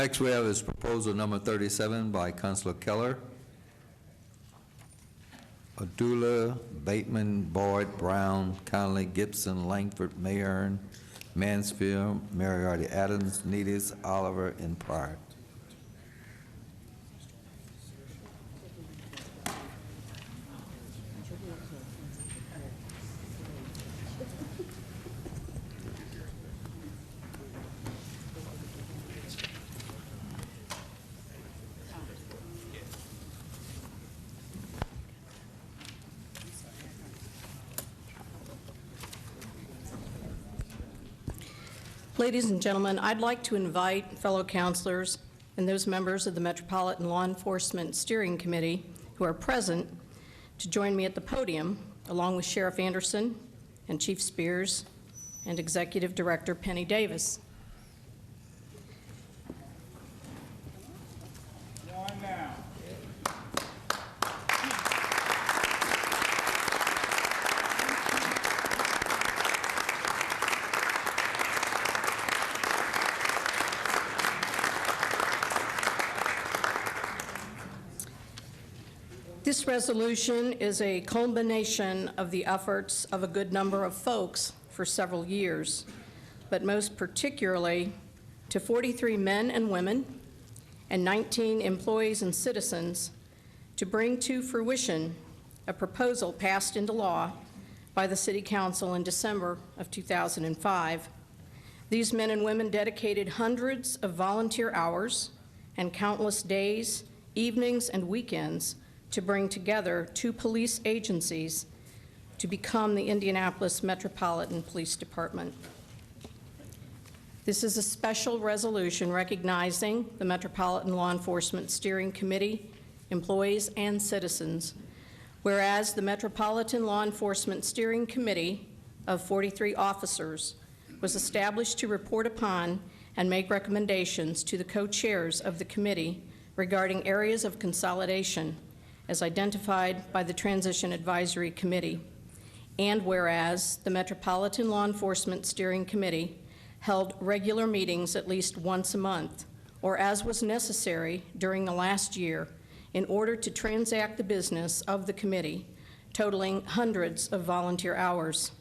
Next, we have is proposal number 37 by Councilor Keller. Adula, Bateman, Boyd, Brown, Conley, Gibson, Langford, Mayern, Mansfield, Moriarty, Adams, Needis, Oliver, and Pryor. Ladies and gentlemen, I'd like to invite fellow councilors and those members of the Metropolitan Law Enforcement Steering Committee who are present to join me at the podium, along with Sheriff Anderson and Chief Spears and Executive Director Penny Davis. This resolution is a culmination of the efforts of a good number of folks for several years, but most particularly to 43 men and women and 19 employees and citizens to bring to fruition a proposal passed into law by the City Council in December of 2005. These men and women dedicated hundreds of volunteer hours and countless days, evenings, and weekends to bring together two police agencies to become the Indianapolis Metropolitan Police Department. This is a special resolution recognizing the Metropolitan Law Enforcement Steering Committee, employees, and citizens. Whereas the Metropolitan Law Enforcement Steering Committee of 43 officers was established to report upon and make recommendations to the co-chairs of the committee regarding areas of consolidation as identified by the Transition Advisory Committee. And whereas the Metropolitan Law Enforcement Steering Committee held regular meetings at least once a month, or as was necessary during the last year, in order to transact the business of the committee, totaling hundreds of volunteer hours.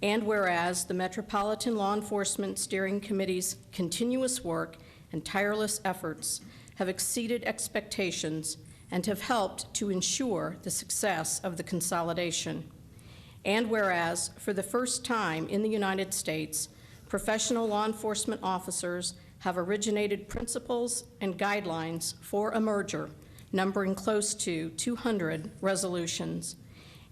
And whereas the Metropolitan Law Enforcement Steering Committee's continuous work and tireless efforts have exceeded expectations and have helped to ensure the success of the consolidation. And whereas, for the first time in the United States, professional law enforcement officers have originated principles and guidelines for a merger, numbering close to 200 resolutions.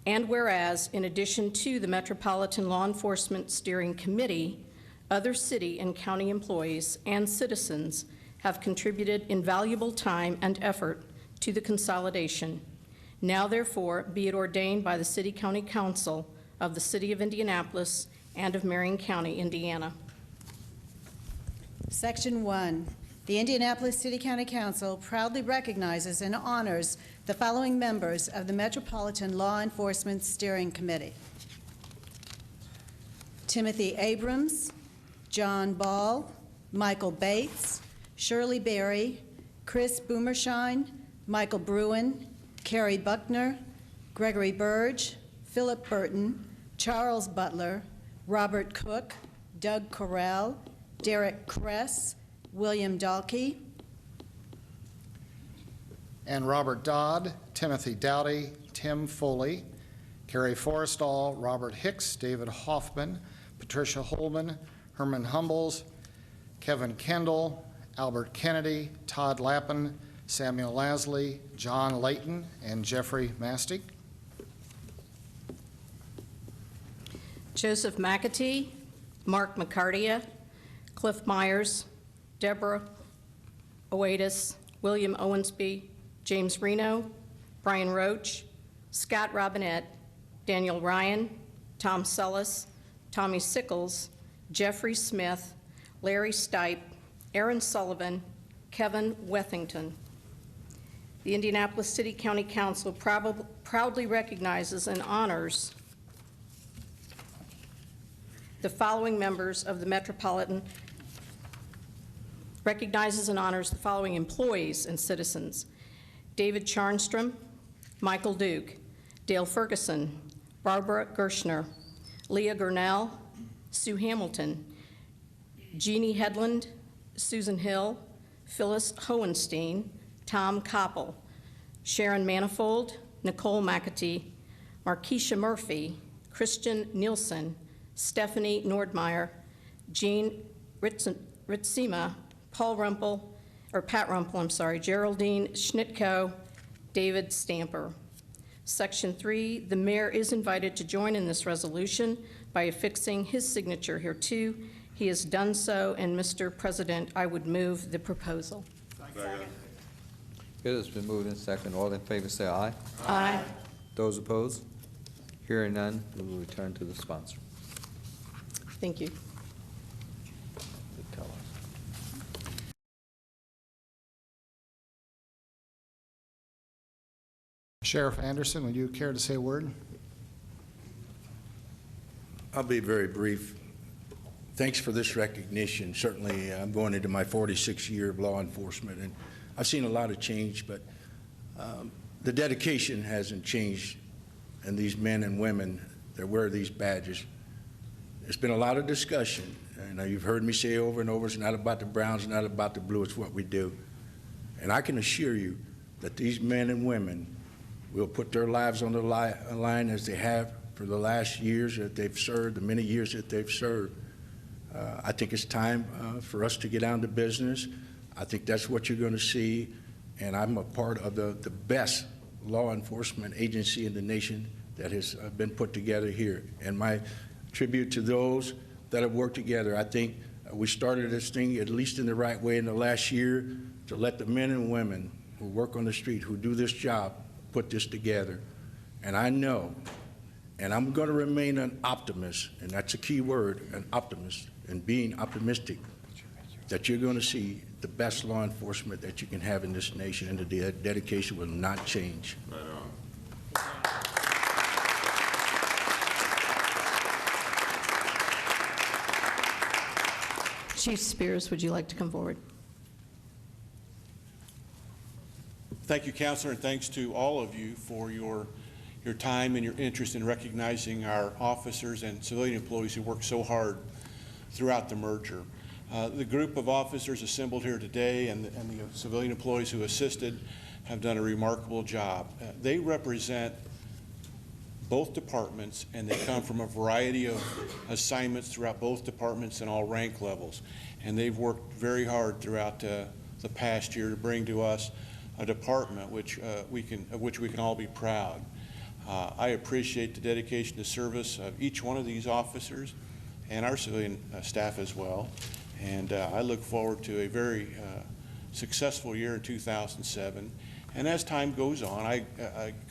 And whereas, in addition to the Metropolitan Law Enforcement Steering Committee, other city and county employees and citizens have contributed invaluable time and effort to the consolidation. Now, therefore, be it ordained by the City County Council of the City of Indianapolis and of Marion County, Indiana. Section 1. The Indianapolis City County Council proudly recognizes and honors the following members of the Metropolitan Law Enforcement Steering Committee: Timothy Abrams, John Ball, Michael Bates, Shirley Berry, Chris Boomershine, Michael Bruin, Carrie Buckner, Gregory Burge, Philip Burton, Charles Butler, Robert Cook, Doug Correll, Derek Kress, William Dahlke, and Robert Dodd, Timothy Dowdy, Tim Foley, Carrie Forrestall, Robert Hicks, David Hoffman, Patricia Holman, Herman Humbles, Kevin Kendall, Albert Kennedy, Todd Lappin, Samuel Lasley, John Layton, and Jeffrey Mastic. Joseph McAtee, Mark McCartia, Cliff Myers, Deborah Oatis, William Owensby, James Reno, Brian Roach, Scott Robinette, Daniel Ryan, Tom Sellis, Tommy Sickles, Jeffrey Smith, Larry Stipe, Aaron Sullivan, Kevin Wethington. The Indianapolis City County Council proudly recognizes and honors the following members of the Metropolitan recognizes and honors the following employees and citizens: David Charnstrom, Michael Duke, Dale Ferguson, Barbara Gershner, Leah Gurnell, Sue Hamilton, Jeannie Hedlund, Susan Hill, Phyllis Hohenstein, Tom Koppel, Sharon Manifold, Nicole McAtee, Markeisha Murphy, Christian Nielsen, Stephanie Nordmeyer, Jean Ritzema, Pat Rumpel, Geraldine Schnitko, David Stamper. Section 3, the mayor is invited to join in this resolution by affixing his signature hereto. He has done so, and Mr. President, I would move the proposal. It has been moved and second. All in favor say aye. Aye. Those opposed? Hearing none, we will return to the sponsor. Thank you. Good teller. Sheriff Anderson, would you care to say a word? I'll be very brief. Thanks for this recognition. Certainly, I'm going into my 46th year of law enforcement, and I've seen a lot of change, but the dedication hasn't changed, and these men and women that wear these badges. There's been a lot of discussion, and you've heard me say over and over, it's not about the browns, it's not about the blue, it's what we do. And I can assure you that these men and women will put their lives on the line as they have for the last years that they've served, the many years that they've served. I think it's time for us to get down to business. I think that's what you're going to see, and I'm a part of the best law enforcement agency in the nation that has been put together here. And my tribute to those that have worked together. I think we started this thing at least in the right way in the last year to let the men and women who work on the street, who do this job, put this together. And I know, and I'm going to remain an optimist, and that's a key word, an optimist, and being optimistic, that you're going to see the best law enforcement that you can have in this nation, and the dedication will not change. Right on. Chief Spears, would you like to come forward? Thank you, Counselor, and thanks to all of you for your time and your interest in recognizing our officers and civilian employees who worked so hard throughout the merger. The group of officers assembled here today and the civilian employees who assisted have done a remarkable job. They represent both departments, and they come from a variety of assignments throughout both departments and all rank levels. And they've worked very hard throughout the past year to bring to us a department of which we can all be proud. I appreciate the dedication to service of each one of these officers and our civilian staff as well. And I look forward to a very successful year in 2007. And as time goes on, I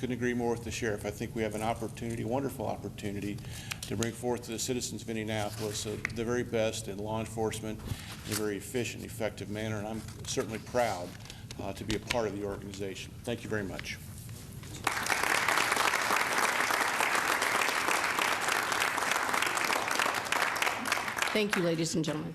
couldn't agree more with the sheriff. I think we have an opportunity, a wonderful opportunity, to bring forth to the citizens of Indianapolis the very best in law enforcement in a very efficient, effective manner. And I'm certainly proud to be a part of the organization. Thank you very much. Thank you, ladies and gentlemen.